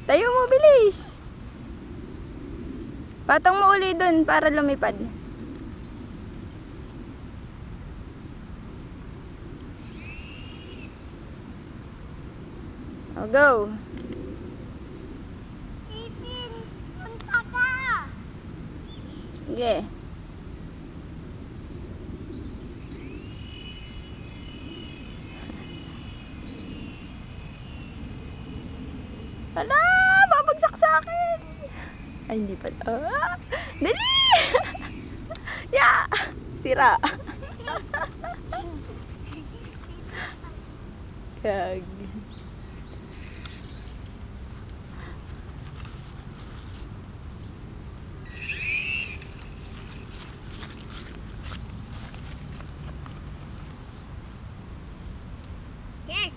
Tayo mo, bilis. Patong mo uli dun para lumipad. O, go. Ipin, punta ka. Sige. Hala, babagsak sa akin. Ay, hindi pala. Ah, dali! Ya! Sira. Kag. Yes.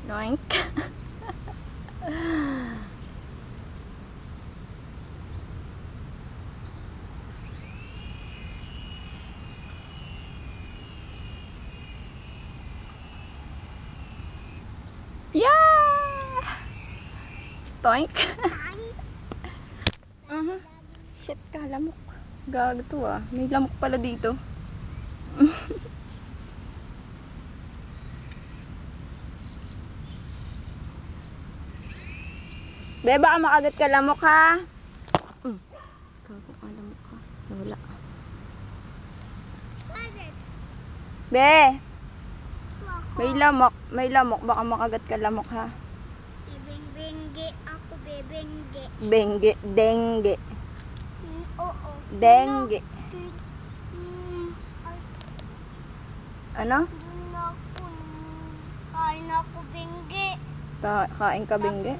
Noink. Yeah! Toink. Shit ka, lamok. Gago to ah. May lamok pala dito. Be, baka makagat ka lamok ha. Gago ka, lamok ka. Nawala. Be! May lamok. Baka makagat ka lamok ha. Bibing-bingge ako, bibingge. Bengge, dengue. Oo. Dengue. Ay, Ano? dun ako. Kain ako, bingge. Kain ka bengge?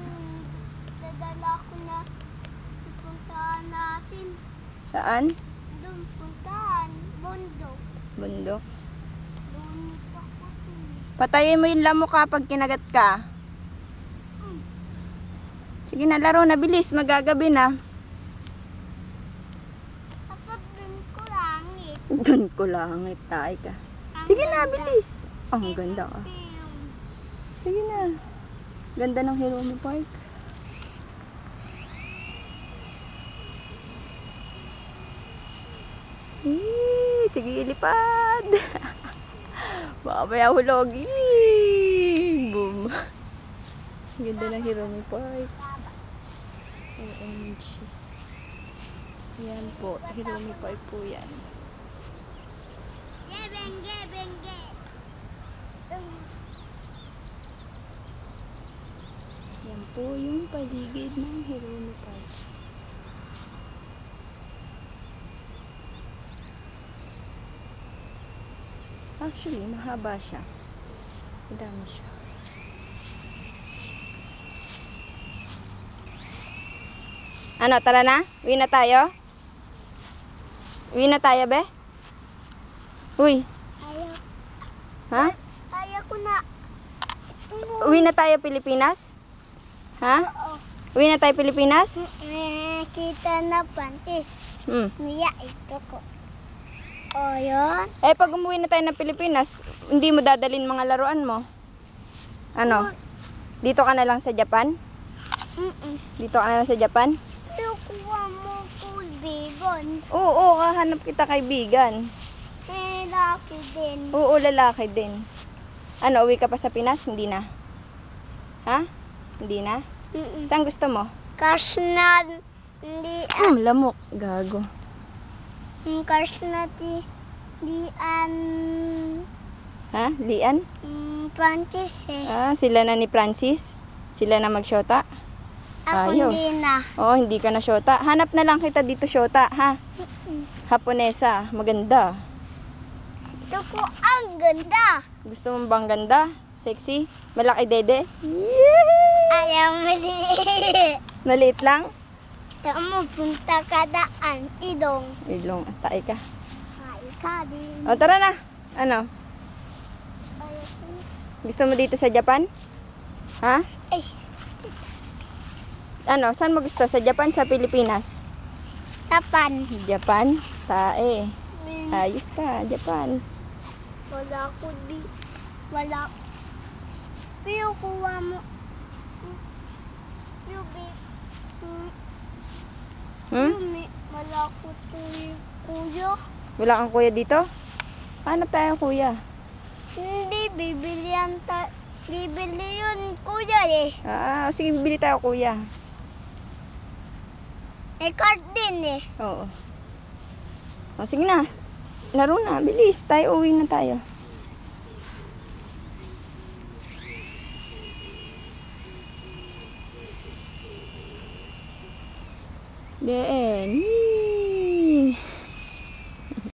Dadala ko na puntahan natin. Saan? Doon, puntahan. Bundok. Bundok. Doon ako din. Patayin mo yung lamok ha pag kinagat ka. Sige na, laro na. Bilis. Magagabi na. Tapos dun ko langit. Dun ko langit. Tayo ka. Sige na, bilis. Oh, ang ganda ka. Sige na. Ganda ng Hiromi Park. Sige, ilipad. Mamaya hulog. Boom. Ganda ng Hiromi Park. OMG. Yan po. Hiromi Park po yan. Bengge, bengge. Yan po yung paligid ng Hiromi Park. Actually, mahaba siya. Madami siya. Ano, tara na? Uwi na tayo? Uwi na tayo, be? Uy. Ayaw. Ha? Ayaw ko na. Uwi na tayo, Pilipinas? Ha? Oo. Uwi na tayo, Pilipinas? Kita na pantis. Miya, ito ko. O, yun. Eh, pag umuwi na tayo ng Pilipinas, hindi mo dadalhin mga laruan mo? Ano? Dito ka na lang sa Japan? Dito ka na lang sa Japan? Kuha mo cool bigon. Oo, kahanap kita kaibigan. Laki din. Oo, lalaki din. Ano, uwi ka pa sa Pinas? Hindi na? Ha? Hindi na? Saan gusto mo? Kasi na, hindi, Lamok. Gago. kasi na Ha? Lian? Francis eh. Ah, sila na ni Francis? Sila na magsyota? Ako Ayos. hindi na. Oh, hindi ka na syota. Hanap na lang kita dito syota, ha? Haponesa. Maganda. Ito ko ang ganda. Gusto mo bang ganda? Sexy? Malaki dede? Yeah! Ayaw maliit. Maliit lang? Ito mo, punta ka daan. Idong. Ilong. Tayo ka. Ay, ka din. O, tara na. Ano? Ayaw ko. Gusto mo dito sa Japan? Ha? Ay, Ano? Saan mo gusto? Sa Japan? Sa Pilipinas? tapan. Japan? Tae. Ayos ka. Japan. Wala ko di. Wala. Pero kuha mo. Yubi. Hmm? Yumi. Wala ko to kuya. Wala kang kuya dito? Hanap tayo kuya. Hindi, bibili yun kuya eh. Sige, bibili tayo kuya. May card din eh. Oo. Sige na. Laro na, bilis. Tayo, uwi na tayo. Then,